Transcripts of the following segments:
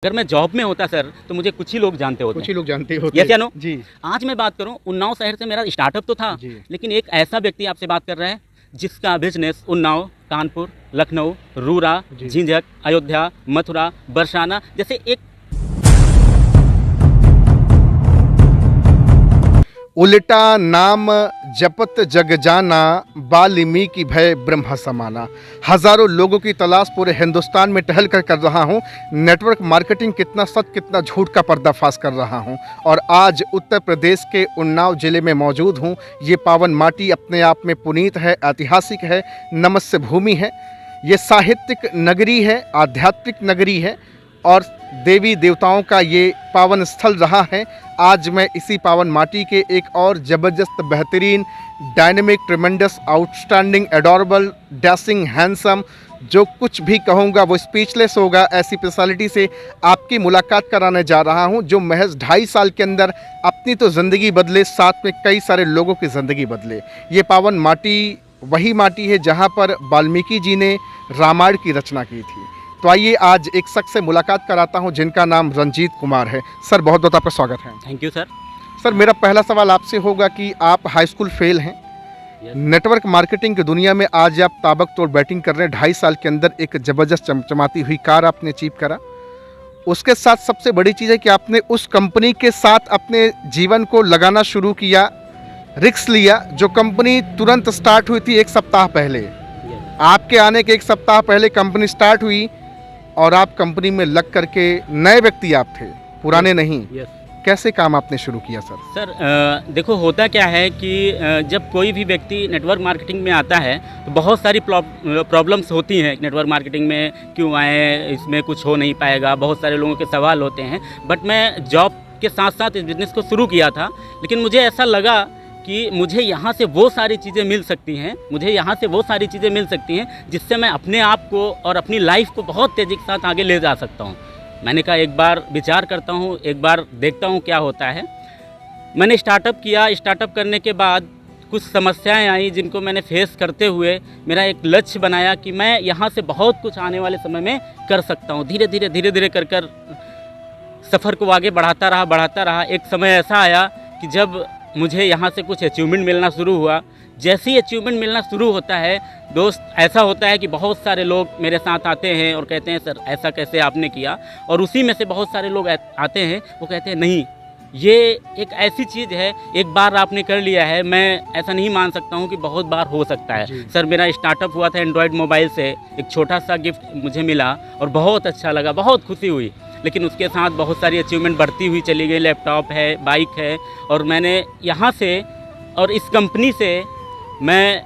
अगर मैं जॉब में होता सर तो मुझे कुछ ही लोग जानते होते। कुछ ही लोग जानते होते। यस या नो? जी। आज मैं बात करूं, उन्नाव शहर से मेरा स्टार्टअप तो था, लेकिन एक ऐसा व्यक्ति आपसे बात कर रहा है जिसका बिजनेस उन्नाव, कानपुर, लखनऊ, रूरा, झिंझक, अयोध्या, मथुरा, बरसाना जैसे एक उल्टा नाम जपत जग जाना, वाल्मीकि भय ब्रह्म समाना। हजारों लोगों की तलाश पूरे हिंदुस्तान में टहल कर रहा हूं। नेटवर्क मार्केटिंग कितना सच कितना झूठ का पर्दाफाश कर रहा हूं। और आज उत्तर प्रदेश के उन्नाव जिले में मौजूद हूं। ये पावन माटी अपने आप में पुनीत है, ऐतिहासिक है, नमस्य भूमि है। ये साहित्यिक नगरी है, आध्यात्मिक नगरी है और देवी देवताओं का ये पावन स्थल रहा है। आज मैं इसी पावन माटी के एक और ज़बरदस्त, बेहतरीन, dynamic, tremendous, outstanding, adorable, dashing, handsome, जो कुछ भी कहूँगा वो स्पीचलेस होगा, ऐसी पर्सनालिटी से आपकी मुलाकात कराने जा रहा हूँ जो महज 2.5 साल के अंदर अपनी तो ज़िंदगी बदले, साथ में कई सारे लोगों की ज़िंदगी बदले। ये पावन माटी वही माटी है जहाँ पर वाल्मीकि जी ने रामायण की रचना की थी। तो आइए आज एक शख्स से मुलाकात कराता हूं जिनका नाम रंजीत कुमार है। सर, बहुत बहुत आपका स्वागत है। Thank you sir. सर, मेरा पहला सवाल आपसे होगा कि आप हाई स्कूल फेल हैं, नेटवर्क मार्केटिंग की दुनिया में आज आप ताबकतोड़ बैटिंग कर रहे हैं। 2.5 साल के अंदर एक ज़बरदस्त चमचमाती हुई कार आपने अचीव करा। उसके साथ सबसे बड़ी चीज़ है कि आपने उस कंपनी के साथ अपने जीवन को लगाना शुरू किया, रिस्क लिया। जो कंपनी तुरंत स्टार्ट हुई थी 1 सप्ताह पहले, आपके आने के 1 सप्ताह पहले कंपनी स्टार्ट हुई और आप कंपनी में लग करके नए व्यक्ति आप थे, पुराने नहीं। कैसे काम आपने शुरू किया सर? सर देखो, होता क्या है कि जब कोई भी व्यक्ति नेटवर्क मार्केटिंग में आता है तो बहुत सारी प्रॉब्लम्स होती हैं। नेटवर्क मार्केटिंग में क्यों आए, इसमें कुछ हो नहीं पाएगा, बहुत सारे लोगों के सवाल होते हैं। बट मैं जॉब के साथ साथ इस बिज़नेस को शुरू किया था, लेकिन मुझे ऐसा लगा कि मुझे यहाँ से वो सारी चीज़ें मिल सकती हैं, जिससे मैं अपने आप को और अपनी लाइफ को बहुत तेज़ी के साथ आगे ले जा सकता हूँ। मैंने कहा एक बार विचार करता हूँ, एक बार देखता हूँ क्या होता है। मैंने स्टार्टअप किया। स्टार्टअप करने के बाद कुछ समस्याएं आई जिनको मैंने फेस करते हुए मेरा एक लक्ष्य बनाया कि मैं यहाँ से बहुत कुछ आने वाले समय में कर सकता हूँ। धीरे धीरे कर सफ़र को आगे बढ़ाता रहा। एक समय ऐसा आया कि जब मुझे यहाँ से कुछ अचीवमेंट मिलना शुरू हुआ। जैसे ही अचीवमेंट मिलना शुरू होता है दोस्त, ऐसा होता है कि बहुत सारे लोग मेरे साथ आते हैं और कहते हैं सर ऐसा कैसे आपने किया। और उसी में से बहुत सारे लोग आते हैं, वो कहते हैं नहीं, ये एक ऐसी चीज़ है, एक बार आपने कर लिया है, मैं ऐसा नहीं मान सकता हूँ कि बहुत बार हो सकता है। सर, मेरा स्टार्टअप हुआ था एंड्रॉयड मोबाइल से, एक छोटा सा गिफ्ट मुझे मिला और बहुत अच्छा लगा, बहुत खुशी हुई। लेकिन उसके साथ बहुत सारी अचीवमेंट बढ़ती हुई चली गई। लैपटॉप है, बाइक है, और मैंने यहाँ से और इस कंपनी से मैं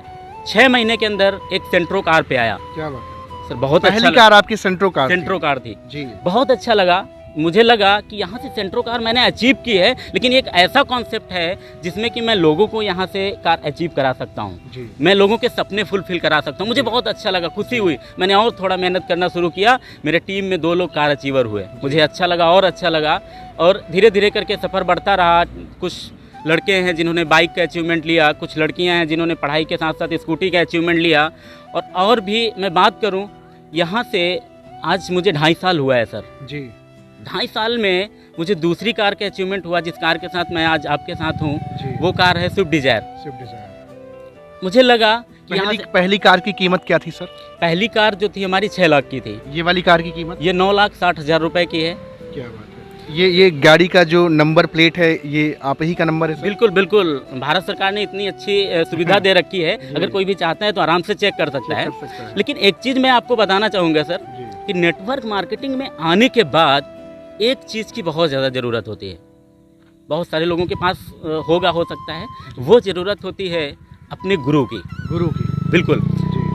6 महीने के अंदर एक सेंट्रो कार पे आया। क्या बात है सर, बहुत पहली अच्छा कार आपकी सेंट्रो कार थी जी। बहुत अच्छा लगा। मुझे लगा कि यहाँ से सेंट्रो कार मैंने अचीव की है, लेकिन एक ऐसा कॉन्सेप्ट है जिसमें कि मैं लोगों को यहाँ से कार अचीव करा सकता हूँ, मैं लोगों के सपने फुलफिल करा सकता हूँ। मुझे बहुत अच्छा लगा, खुशी हुई। मैंने और थोड़ा मेहनत करना शुरू किया। मेरे टीम में 2 लोग कार अचीवर हुए। मुझे अच्छा लगा और अच्छा लगा, और धीरे धीरे करके सफ़र बढ़ता रहा। कुछ लड़के हैं जिन्होंने बाइक का अचीवमेंट लिया, कुछ लड़कियाँ हैं जिन्होंने पढ़ाई के साथ साथ स्कूटी का अचीवमेंट लिया। और भी मैं बात करूँ, यहाँ से आज मुझे 2.5 साल हुआ है सर जी। 2.5 साल में मुझे दूसरी कार का अचीवमेंट हुआ, जिस कार के साथ मैं आज आपके साथ हूँ, वो कार है स्विफ्ट डिज़ायर। मुझे लगा कि पहली कार की कीमत क्या थी सर? पहली कार जो थी हमारी 6 लाख की थी। ये वाली कार की कीमत? ये 9,60,000 रुपए की है। क्या बात है। ये गाड़ी का जो नंबर प्लेट है, ये आप ही का नंबर है सर? बिल्कुल बिल्कुल। भारत सरकार ने इतनी अच्छी सुविधा दे रखी है, अगर कोई भी चाहता है तो आराम से चेक कर सकता है। लेकिन एक चीज़ मैं आपको बताना चाहूँगा सर, कि नेटवर्क मार्केटिंग में आने के बाद एक चीज़ की बहुत ज़्यादा ज़रूरत होती है। बहुत सारे लोगों के पास हो सकता है, वो ज़रूरत होती है अपने गुरु की। बिल्कुल।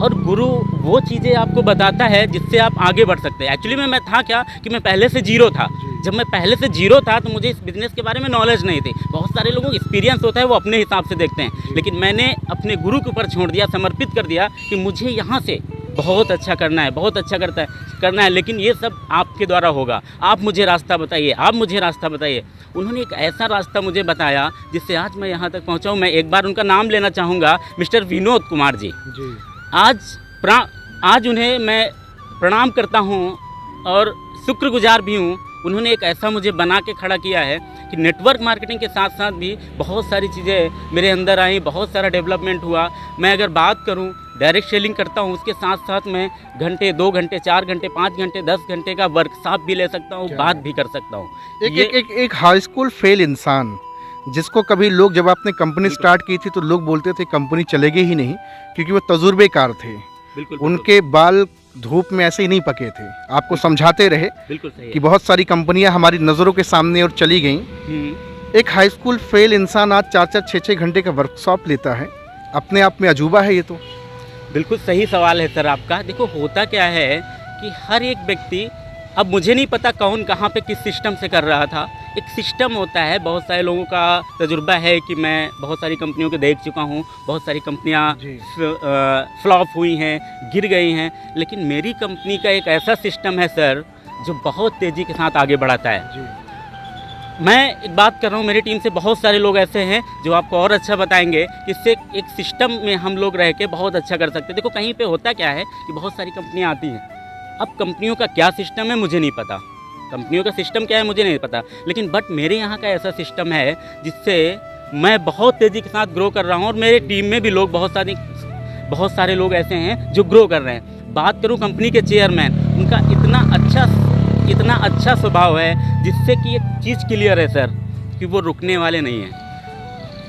और गुरु वो चीज़ें आपको बताता है जिससे आप आगे बढ़ सकते हैं। एक्चुअली में मैं था क्या कि मैं पहले से जीरो था। जब मैं पहले से जीरो था तो मुझे इस बिज़नेस के बारे में नॉलेज नहीं थी। बहुत सारे लोगों को एक्सपीरियंस होता है, वो अपने हिसाब से देखते हैं, लेकिन मैंने अपने गुरु के ऊपर छोड़ दिया, समर्पित कर दिया कि मुझे यहाँ से बहुत अच्छा करना है, बहुत अच्छा करना है, लेकिन ये सब आपके द्वारा होगा। आप मुझे रास्ता बताइए। उन्होंने एक ऐसा रास्ता मुझे बताया जिससे आज मैं यहाँ तक पहुँचा हूँ। मैं एक बार उनका नाम लेना चाहूँगा, मिस्टर विनोद कुमार जी। आज उन्हें मैं प्रणाम करता हूँ और शुक्रगुजार भी हूँ उन्होंने एक ऐसा मुझे बना के खड़ा किया है कि नेटवर्क मार्केटिंग के साथ साथ भी बहुत सारी चीज़ें मेरे अंदर आई, बहुत सारा डेवलपमेंट हुआ। मैं अगर बात करूं, डायरेक्ट सेलिंग करता हूं, उसके साथ साथ मैं घंटे, 2 घंटे, 4 घंटे, 5 घंटे, 10 घंटे का वर्कशॉप भी ले सकता हूं, बात भी कर सकता हूं। एक हाई स्कूल फेल इंसान, जिसको कभी लोग, जब आपने कंपनी स्टार्ट की थी तो लोग बोलते थे कंपनी चलेगी ही नहीं, क्योंकि वो तजुर्बेकार थे। बिल्कुल, उनके बाल धूप में ऐसे ही नहीं पके थे, आपको समझाते रहे बिल्कुल सही कि बहुत सारी कंपनियां हमारी नज़रों के सामने और चली गईं। एक हाई स्कूल फेल इंसान आज 4-4, 6-6 घंटे का वर्कशॉप लेता है, अपने आप में अजूबा है ये तो। बिल्कुल सही सवाल है सर आपका। देखो होता क्या है कि हर एक व्यक्ति, अब मुझे नहीं पता कौन कहाँ पे किस सिस्टम से कर रहा था, एक सिस्टम होता है। बहुत सारे लोगों का तजुर्बा है कि मैं बहुत सारी कंपनियों को देख चुका हूँ, बहुत सारी कंपनियाँ फ्लॉप हुई हैं, गिर गई हैं, लेकिन मेरी कंपनी का एक ऐसा सिस्टम है सर जो बहुत तेज़ी के साथ आगे बढ़ाता है। मैं एक बात कर रहा हूँ, मेरी टीम से बहुत सारे लोग ऐसे हैं जो आपको और अच्छा बताएंगे कि इससे एक सिस्टम में हम लोग रह के बहुत अच्छा कर सकते हैं। देखो कहीं पे होता क्या है कि बहुत सारी कंपनियाँ आती हैं, अब कंपनियों का क्या सिस्टम है मुझे नहीं पता, कंपनियों का सिस्टम क्या है मुझे नहीं पता, लेकिन बट मेरे यहाँ का ऐसा सिस्टम है जिससे मैं बहुत तेज़ी के साथ ग्रो कर रहा हूँ और मेरे टीम में भी लोग बहुत सारे लोग ऐसे हैं जो ग्रो कर रहे हैं। बात करूँ कंपनी के चेयरमैन, उनका इतना अच्छा स्वभाव है जिससे कि एक चीज़ क्लियर है सर कि वो रुकने वाले नहीं हैं,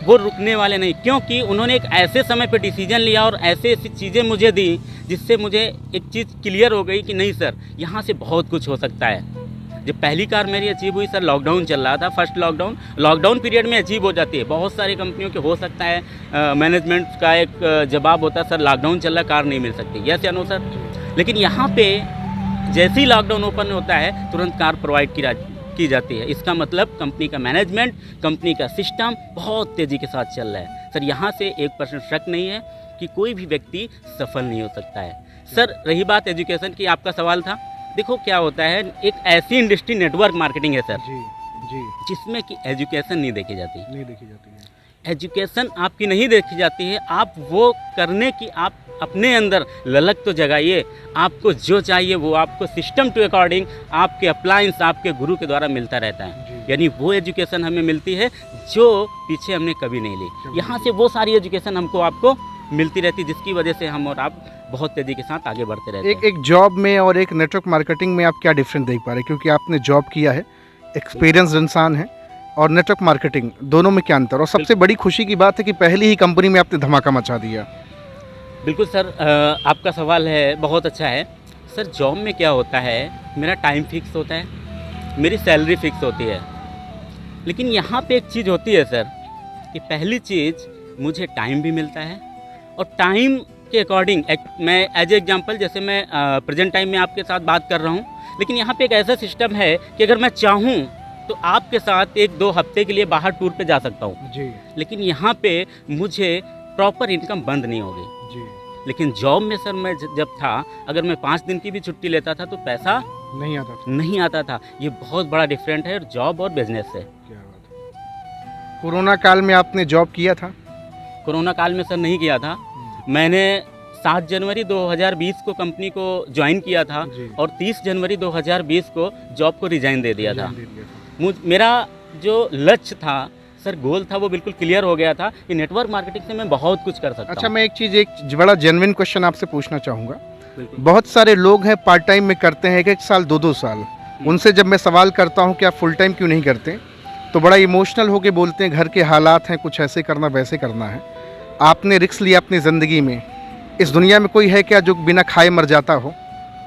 वो रुकने वाले नहीं, क्योंकि उन्होंने एक ऐसे समय पे डिसीजन लिया और ऐसे ऐसी चीज़ें मुझे दी जिससे मुझे एक चीज़ क्लियर हो गई कि नहीं सर यहाँ से बहुत कुछ हो सकता है। जब पहली कार मेरी अचीव हुई सर, लॉकडाउन चल रहा था, फर्स्ट लॉकडाउन पीरियड में अचीव हो जाती है। बहुत सारी कंपनियों के हो सकता है मैनेजमेंट का एक जवाब होता है सर लॉकडाउन चल रहा, कार नहीं मिल सकती, यस या नो सर। लेकिन यहाँ पे जैसे ही लॉकडाउन ओपन होता है तुरंत कार प्रोवाइड की जाती है। इसका मतलब कंपनी का मैनेजमेंट, कंपनी का सिस्टम बहुत तेज़ी के साथ चल रहा है सर। यहाँ से 1% शक नहीं है कि कोई भी व्यक्ति सफल नहीं हो सकता है सर। रही बात एजुकेशन की, आपका सवाल था, देखो क्या होता है, एक ऐसी इंडस्ट्री नेटवर्क मार्केटिंग है सर जी जिसमें कि एजुकेशन नहीं देखी जाती है। एजुकेशन आपकी नहीं देखी जाती है, आप वो करने की आप अपने अंदर ललक तो जगाइए, आपको जो चाहिए वो आपको सिस्टम टू अकॉर्डिंग आपके अप्लायंस, आपके गुरु के द्वारा मिलता रहता है। यानी वो एजुकेशन हमें मिलती है जो पीछे हमने कभी नहीं ली। यहाँ से वो सारी एजुकेशन आपको मिलती रहती है जिसकी वजह से हम और आप बहुत तेज़ी के साथ आगे बढ़ते रहते हैं। एक जॉब में और एक नेटवर्क मार्केटिंग में आप क्या डिफरेंस देख पा रहे हैं, क्योंकि आपने जॉब किया है, एक्सपीरियंस इंसान है, और नेटवर्क मार्केटिंग, दोनों में क्या अंतर? और सबसे बड़ी खुशी की बात है कि पहली ही कंपनी में आपने धमाका मचा दिया। बिल्कुल सर, आपका सवाल है बहुत अच्छा है सर। जॉब में क्या होता है, मेरा टाइम फिक्स होता है, मेरी सैलरी फिक्स होती है, लेकिन यहाँ पे एक चीज़ होती है सर कि पहली चीज़ मुझे टाइम भी मिलता है, और टाइम के अकॉर्डिंग मैं एज एग्जांपल, जैसे मैं प्रेजेंट टाइम में आपके साथ बात कर रहा हूँ, लेकिन यहाँ पे एक ऐसा सिस्टम है कि अगर मैं चाहूँ तो आपके साथ 1-2 हफ्ते के लिए बाहर टूर पे जा सकता हूँ जी, लेकिन यहाँ पे मुझे प्रॉपर इनकम बंद नहीं होगी जी। लेकिन जॉब में सर मैं जब था, अगर मैं 5 दिन की भी छुट्टी लेता था तो पैसा नहीं आता था। ये बहुत बड़ा डिफरेंट है जॉब और बिजनेस से। क्या बात है। कोरोना काल में आपने जॉब किया था? कोरोना काल में सर नहीं किया था, मैंने 7 जनवरी 2020 को कंपनी को ज्वाइन किया था और 30 जनवरी 2020 को जॉब को रिजाइन दे दिया था। मेरा जो लक्ष्य था सर, गोल था, वो बिल्कुल क्लियर हो गया था कि नेटवर्क मार्केटिंग से मैं बहुत कुछ कर सकता हूं। अच्छा, मैं एक बड़ा जेन्युइन क्वेश्चन आपसे पूछना चाहूँगा। बहुत सारे लोग हैं पार्ट टाइम में करते हैं, 1 साल 2-2 साल। उनसे जब मैं सवाल करता हूँ कि आप फुल टाइम क्यों नहीं करते, तो बड़ा इमोशनल होके बोलते हैं घर के हालात हैं, कुछ ऐसे करना वैसे करना है। आपने रिस्क लिया अपनी ज़िंदगी में। इस दुनिया में कोई है क्या जो बिना खाए मर जाता हो,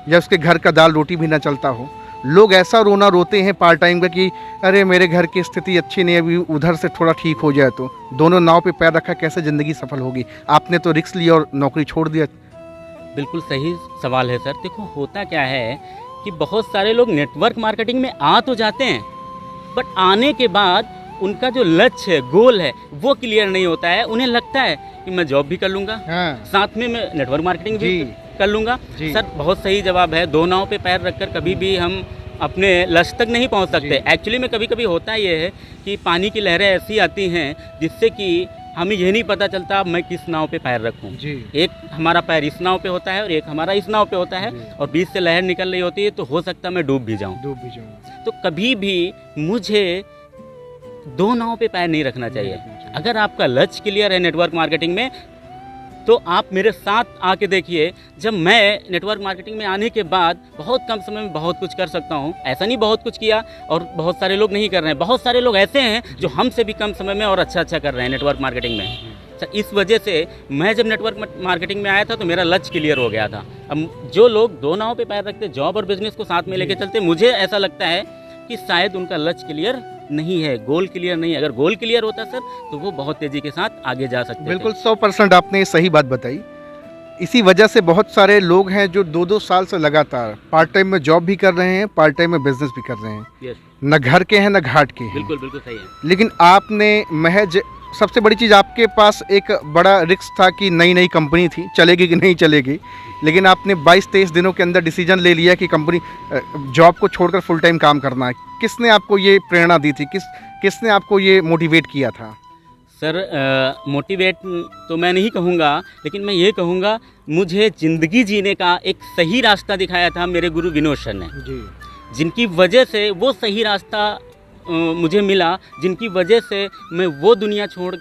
या उसके घर का दाल रोटी भी ना चलता हो? लोग ऐसा रोना रोते हैं पार्ट टाइम का कि अरे मेरे घर की स्थिति अच्छी नहीं, अभी उधर से थोड़ा ठीक हो जाए तो। दोनों नाव पे पैर रखा, कैसे ज़िंदगी सफल होगी? आपने तो रिस्क लिया और नौकरी छोड़ दिया। बिल्कुल सही सवाल है सर। देखो होता क्या है कि बहुत सारे लोग नेटवर्क मार्केटिंग में आ तो जाते हैं, बट आने के बाद उनका जो लक्ष्य है, गोल है, वो क्लियर नहीं होता है। उन्हें लगता है कि मैं जॉब भी कर लूँगा, साथ में मैं नेटवर्क मार्केटिंग भी कर लूँगा। सर बहुत सही जवाब है, 2 नाव पे पैर रखकर कभी भी हम अपने लक्ष्य तक नहीं पहुंच सकते। एक्चुअली में कभी कभी होता ये है कि पानी की लहरें ऐसी आती हैं जिससे कि हमें ये नहीं पता चलता मैं किस नाव पे पैर रखूं। जी एक हमारा पैर इस नाव पे होता है और एक हमारा इस नाव पे होता है, जी। और बीच से लहर निकल रही होती है तो हो सकता है मैं डूब भी जाऊं। डूब भी जाऊँ। तो कभी भी मुझे दो नाव पे पैर नहीं रखना चाहिए। अगर आपका लक्ष्य क्लियर है नेटवर्क मार्केटिंग में, तो आप मेरे साथ आके देखिए। जब मैं नेटवर्क मार्केटिंग में आने के बाद बहुत कम समय में बहुत कुछ कर सकता हूँ। ऐसा नहीं बहुत कुछ किया और बहुत सारे लोग नहीं कर रहे हैं, बहुत सारे लोग ऐसे हैं जो हमसे भी कम समय में और अच्छा कर रहे हैं नेटवर्क मार्केटिंग में। अच्छा, इस वजह से मैं जब नेटवर्क मार्केटिंग में आया था तो मेरा लक्ष्य क्लियर हो गया था। अब जो लोग दो नाव पे पैर रखते, जॉब और बिजनेस को साथ में लेके चलते, मुझे ऐसा लगता है कि शायद उनका लक्ष्य क्लियर नहीं है, गोल क्लियर नहीं है। अगर गोल क्लियर होता सर तो वो बहुत तेजी के साथ आगे जा सकते थे। बिल्कुल 100% आपने सही बात बताई। इसी वजह से बहुत सारे लोग हैं जो 2-2 साल से लगातार पार्ट टाइम में जॉब भी कर रहे हैं, पार्ट टाइम में बिजनेस भी कर रहे हैं। यस, न घर के हैं न घाट के हैं। बिल्कुल बिल्कुल सही है। लेकिन आपने महज सबसे बड़ी चीज़, आपके पास एक बड़ा रिस्क था कि नई कंपनी थी, चलेगी कि नहीं चलेगी, लेकिन आपने 22-23 दिनों के अंदर डिसीजन ले लिया कि कंपनी जॉब को छोड़कर फुल टाइम काम करना है। किसने आपको ये प्रेरणा दी थी? किसने आपको ये मोटिवेट किया था? सर मोटिवेट तो मैं नहीं कहूँगा, लेकिन मैं ये कहूँगा मुझे ज़िंदगी जीने का एक सही रास्ता दिखाया था मेरे गुरु विनोद सर ने, जी जिनकी वजह से वो सही रास्ता मुझे मिला, जिनकी वजह से मैं वो दुनिया छोड़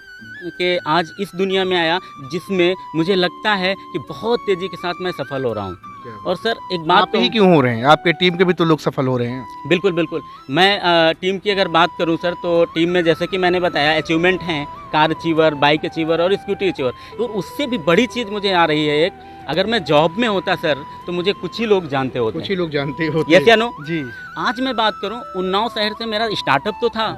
के आज इस दुनिया में आया जिसमें मुझे लगता है कि बहुत तेज़ी के साथ मैं सफल हो रहा हूँ। और सर एक बात आप ही क्यों हो रहे हैं? आपके टीम के भी तो लोग सफल हो रहे हैं। बिल्कुल बिल्कुल। मैं टीम की अगर बात करूं सर, तो टीम में जैसे कि मैंने बताया अचीवमेंट हैं, कार अचीवर, बाइक अचीवर और स्कूटी अचीवर। और उससे भी बड़ी चीज़ मुझे आ रही है एक, अगर मैं जॉब में होता सर तो मुझे कुछ ही लोग जानते होते, कुछ ही लोग जानते होते। यस या नो? जी। आज मैं बात करूं, उन्नाव शहर से मेरा स्टार्टअप तो था,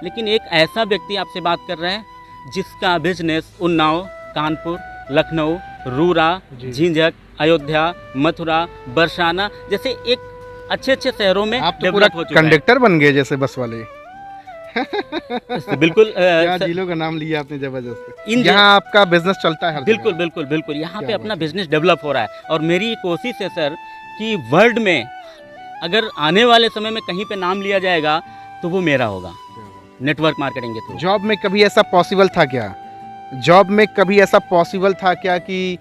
लेकिन एक ऐसा व्यक्ति आपसे बात कर रहा है जिसका बिजनेस उन्नाव, कानपुर, लखनऊ, रूरा, झिंझक, अयोध्या, मथुरा, बरसाना जैसे एक अच्छे शहरों में आप तो पूरा कंडक्टर बन गए जैसे बस वाले। बिल्कुल जिलों का नाम लिया आपने जबरदस्त। यहाँ आपका बिजनेस चलता है? बिल्कुल बिल्कुल बिल्कुल। यहाँ पे अपना बिजनेस डेवलप हो रहा है और मेरी कोशिश है सर कि वर्ल्ड में अगर आने वाले समय में कहीं पे नाम लिया जाएगा तो वो मेरा होगा नेटवर्क मार्केटिंग के थ्रू। जॉब में कभी ऐसा पॉसिबल था क्या? जॉब में कभी ऐसा पॉसिबल था क्या कि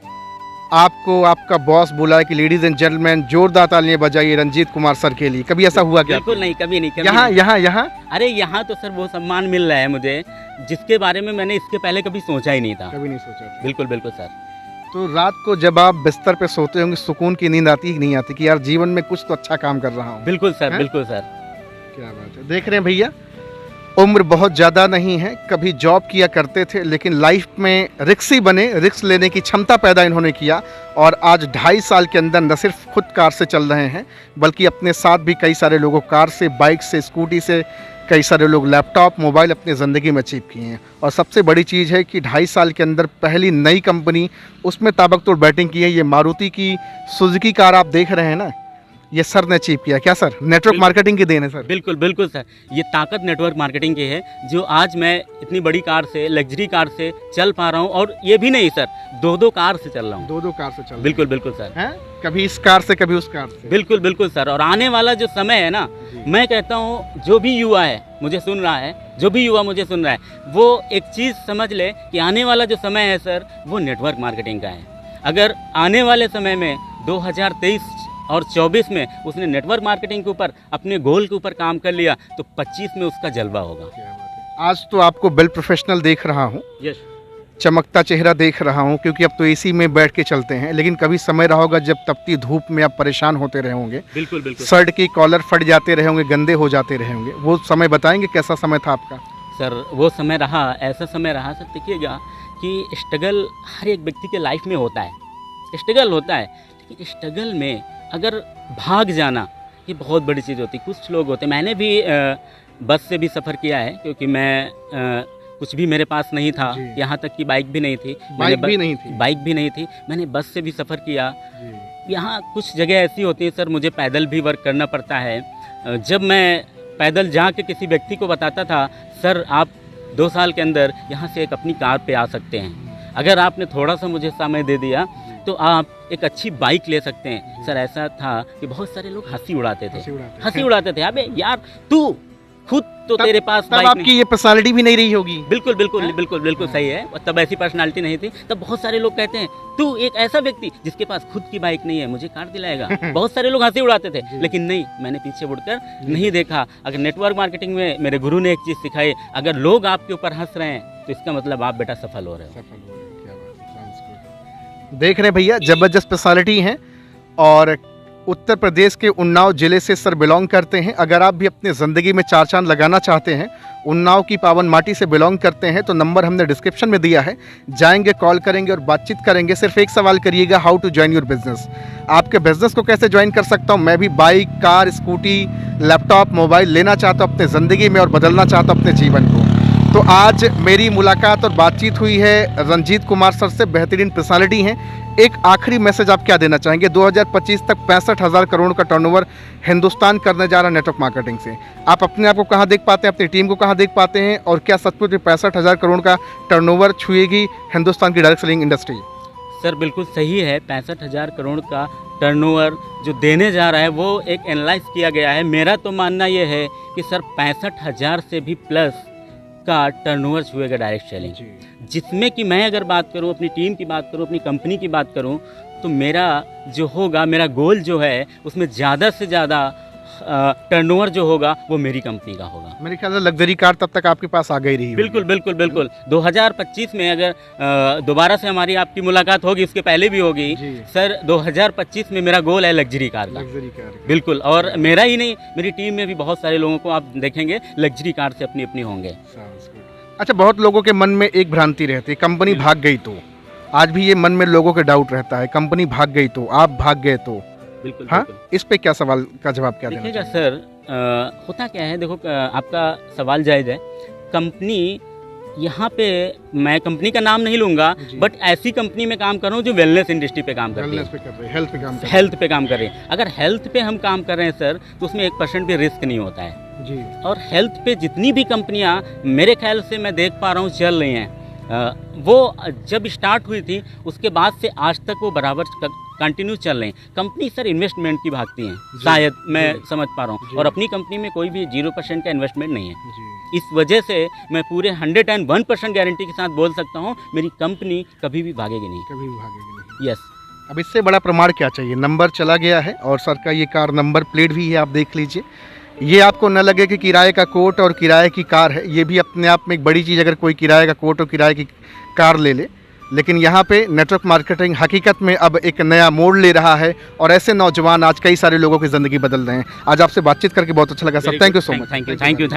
आपको आपका बॉस बोला कि लेडीज एंड जेंटलमैन जोरदार तालियां बजाइए रंजीत कुमार सर के लिए? कभी ऐसा हुआ क्या? बिल्कुल नहीं, कभी नहीं। यहाँ अरे यहाँ तो सर वो सम्मान मिल रहा है मुझे जिसके बारे में मैंने इसके पहले कभी सोचा ही नहीं था। कभी नहीं सोचा था। बिल्कुल बिल्कुल सर। तो रात को जब आप बिस्तर पे सोते होंगे सुकून की नींद आती ही नहीं आती कि यार जीवन में कुछ तो अच्छा काम कर रहा हूँ? बिल्कुल सर, बिल्कुल सर। क्या बात है। देख रहे हैं भैया, उम्र बहुत ज़्यादा नहीं है, कभी जॉब किया करते थे लेकिन लाइफ में रिक्सी बने, रिक्स लेने की क्षमता पैदा इन्होंने किया और आज 2.5 साल के अंदर न सिर्फ खुद कार से चल रहे हैं बल्कि अपने साथ भी कई सारे लोगों कार से, बाइक से, स्कूटी से, कई सारे लोग लैपटॉप, मोबाइल अपनी ज़िंदगी में अचीव किए हैं। और सबसे बड़ी चीज़ है कि 2.5 साल के अंदर पहली नई कंपनी, उसमें ताबकतोड़ बैटिंग की है। ये मारुति की सुजुकी कार आप देख रहे हैं ना, ये सर ने अचीव किया। क्या सर नेटवर्क मार्केटिंग की देन है सर? बिल्कुल बिल्कुल सर, ये ताकत नेटवर्क मार्केटिंग की है जो आज मैं इतनी बड़ी कार से, लग्जरी कार से चल पा रहा हूँ। और ये भी नहीं सर, 2-2 कार से चल रहा हूँ। 2-2 कार से चल? बिल्कुल बिल्कुल सर। हैं? कभी इस कार से कभी उस कार से? बिल्कुल बिल्कुल सर। और आने वाला जो समय है ना, मैं कहता हूँ जो भी युवा है मुझे सुन रहा है, जो भी युवा मुझे सुन रहा है, वो एक चीज़ समझ ले कि आने वाला जो समय है सर वो नेटवर्क मार्केटिंग का है। अगर आने वाले समय में 2023 और 24 में उसने नेटवर्क मार्केटिंग के ऊपर, अपने गोल के ऊपर काम कर लिया तो 25 में उसका जलवा होगा। आज तो आपको वेल प्रोफेशनल देख रहा हूँ, यस, चमकता चेहरा देख रहा हूँ, क्योंकि अब तो एसी में बैठ के चलते हैं। लेकिन कभी समय रहा होगा जब तपती धूप में आप परेशान होते रहे होंगे, बिल्कुल बिल्कुल, शर्ट की कॉलर फट जाते रहे होंगे, गंदे हो जाते रहे होंगे। वो समय बताएंगे कैसा समय था आपका? सर वो समय रहा, ऐसा समय रहा सर, देखिएगा कि स्ट्रगल हर एक व्यक्ति के लाइफ में होता है, स्ट्रगल होता है। लेकिन स्ट्रगल में अगर भाग जाना ये बहुत बड़ी चीज़ होती है। कुछ लोग होते हैं, मैंने भी बस से भी सफ़र किया है क्योंकि मैं कुछ भी मेरे पास नहीं था, यहाँ तक कि बाइक भी नहीं थी। बाइक भी नहीं थी। मैंने बस से भी सफ़र किया। यहाँ कुछ जगह ऐसी होती है सर, मुझे पैदल भी वर्क करना पड़ता है। जब मैं पैदल जाके किसी व्यक्ति को बताता था सर आप 2 साल के अंदर यहाँ से एक अपनी कार पे आ सकते हैं, अगर आपने थोड़ा सा मुझे समय दे दिया तो आप एक अच्छी बाइक ले सकते हैं। सर ऐसा था कि बहुत सारे लोग हंसी उड़ाते थे। अबे यार खुद तो तेरे पास तब बाइक नहीं। आपकी ये पर्सनालिटी भी नहीं रही होगी। बिल्कुल बिल्कुल बिल्कुल बिल्कुल सही है। और तब ऐसी पर्सनालिटी नहीं थी। तब बहुत सारे लोग कहते हैं तू एक ऐसा व्यक्ति जिसके पास खुद की बाइक नहीं है मुझे कार दिलाएगा। बहुत सारे लोग हंसी उड़ाते थे, लेकिन नहीं, मैंने पीछे मुड़कर नहीं देखा। अगर नेटवर्क मार्केटिंग में मेरे गुरु ने एक चीज़ सिखाई, अगर लोग आपके ऊपर हंस रहे हैं तो इसका मतलब आप बेटा सफल हो रहे हो। देख रहे हैं भैया, जबरदस्त पर्सनालिटी हैं और उत्तर प्रदेश के उन्नाव जिले से सर बिलोंग करते हैं। अगर आप भी अपनी ज़िंदगी में चार चांद लगाना चाहते हैं, उन्नाव की पावन माटी से बिलोंग करते हैं, तो नंबर हमने डिस्क्रिप्शन में दिया है, जाएंगे, कॉल करेंगे और बातचीत करेंगे। सिर्फ एक सवाल करिएगा, how to join your business. आपके बिजनेस को कैसे ज्वाइन कर सकता हूँ? मैं भी bike, car, scooty, laptop, mobile लेना चाहता हूँ अपने ज़िंदगी में और बदलना चाहता हूँ अपने जीवन को। तो आज मेरी मुलाकात और बातचीत हुई है रंजीत कुमार सर से, बेहतरीन पर्सनालिटी हैं। एक आखिरी मैसेज आप क्या देना चाहेंगे? 2025 तक 65,000 करोड़ का टर्नओवर हिंदुस्तान करने जा रहा है नेटवर्क मार्केटिंग से। आप अपने आप को कहाँ देख पाते हैं, अपनी टीम को कहाँ देख पाते हैं, और क्या सचमुच 65,000 करोड़ का टर्नओवर छुएगी हिंदुस्तान की डायरेक्ट सेलिंग इंडस्ट्री? सर बिल्कुल सही है। 65,000 करोड़ का टर्नओवर जो देने जा रहा है वो एक एनालाइज किया गया है। मेरा तो मानना ये है कि सर 65,000 से भी प्लस का टर्नओवर छुएगा डायरेक्ट सेलिंग, जिसमें कि मैं अगर बात करूं, अपनी टीम की बात करूं, अपनी कंपनी की बात करूं, तो मेरा जो होगा, मेरा गोल जो है उसमें ज़्यादा से ज़्यादा टर्नओवर जो होगा वो मेरी कंपनी का होगा। मेरे ख्याल से लग्जरी कार तब तक आपके पास आ गई रही होगी। बिल्कुल बिल्कुल बिल्कुल। 2025 में अगर दोबारा से हमारी आपकी मुलाकात होगी, उसके पहले भी होगी सर, 2025 में मेरा गोल है लग्जरी कार का। लग्जरी कार बिल्कुल। और मेरा ही नहीं, मेरी टीम में भी बहुत सारे लोगों को आप देखेंगे लग्जरी कार से अपनी अपनी होंगे। अच्छा, बहुत लोगों के मन में एक भ्रांति रहती है, कंपनी भाग गई तो। आज भी ये मन में लोगों के डाउट रहता है, कंपनी भाग गई तो, आप भाग गए तो। बिल्कुल हाँ, बिल्कुल। इस पे क्या सवाल का जवाब क्या देना देखिएगा चाहेंगे? सर, होता क्या है, देखो आपका सवाल जायज़ है। कंपनी यहाँ पे, मैं कंपनी का नाम नहीं लूँगा, बट ऐसी कंपनी में काम कर रहा हूँ जो वेलनेस इंडस्ट्री पे काम करती है, वेलनेस पे कर रहे हैं, हेल्थ पे काम कर रहे हेल्थ पे काम कर रही है। अगर हेल्थ पे हम काम कर रहे हैं सर, तो उसमें 1% भी रिस्क नहीं होता है। हैं। जी। और हेल्थ पे जितनी भी कंपनियां मेरे ख्याल से मैं देख पा रहा हूँ चल रही हैं, वो जब स्टार्ट हुई थी उसके बाद से आज तक वो बराबर कंटिन्यू चल रही हैं। कंपनी सर इन्वेस्टमेंट की भागती हैं, शायद मैं समझ पा रहा हूँ। और अपनी कंपनी में कोई भी 0% का इन्वेस्टमेंट नहीं है। जी। इस वजह से मैं पूरे 101% गारंटी के साथ बोल सकता हूँ मेरी कंपनी कभी भी भागेगी नहीं। कभी भी भागेगी नहीं। यस। अब इससे बड़ा प्रमाण क्या चाहिए? नंबर चला गया है और सर का ये कार नंबर प्लेट भी है, आप देख लीजिए। ये आपको न लगे कि किराए का कोट और किराए की कार है, ये भी अपने आप में एक बड़ी चीज़, अगर कोई किराए का कोट और किराए की कार ले ले। लेकिन यहाँ पे नेटवर्क मार्केटिंग हकीकत में अब एक नया मोड़ ले रहा है और ऐसे नौजवान आज कई सारे लोगों की ज़िंदगी बदल रहे हैं। आज आपसे बातचीत करके बहुत अच्छा लगा sir, thank you so much. Thank you.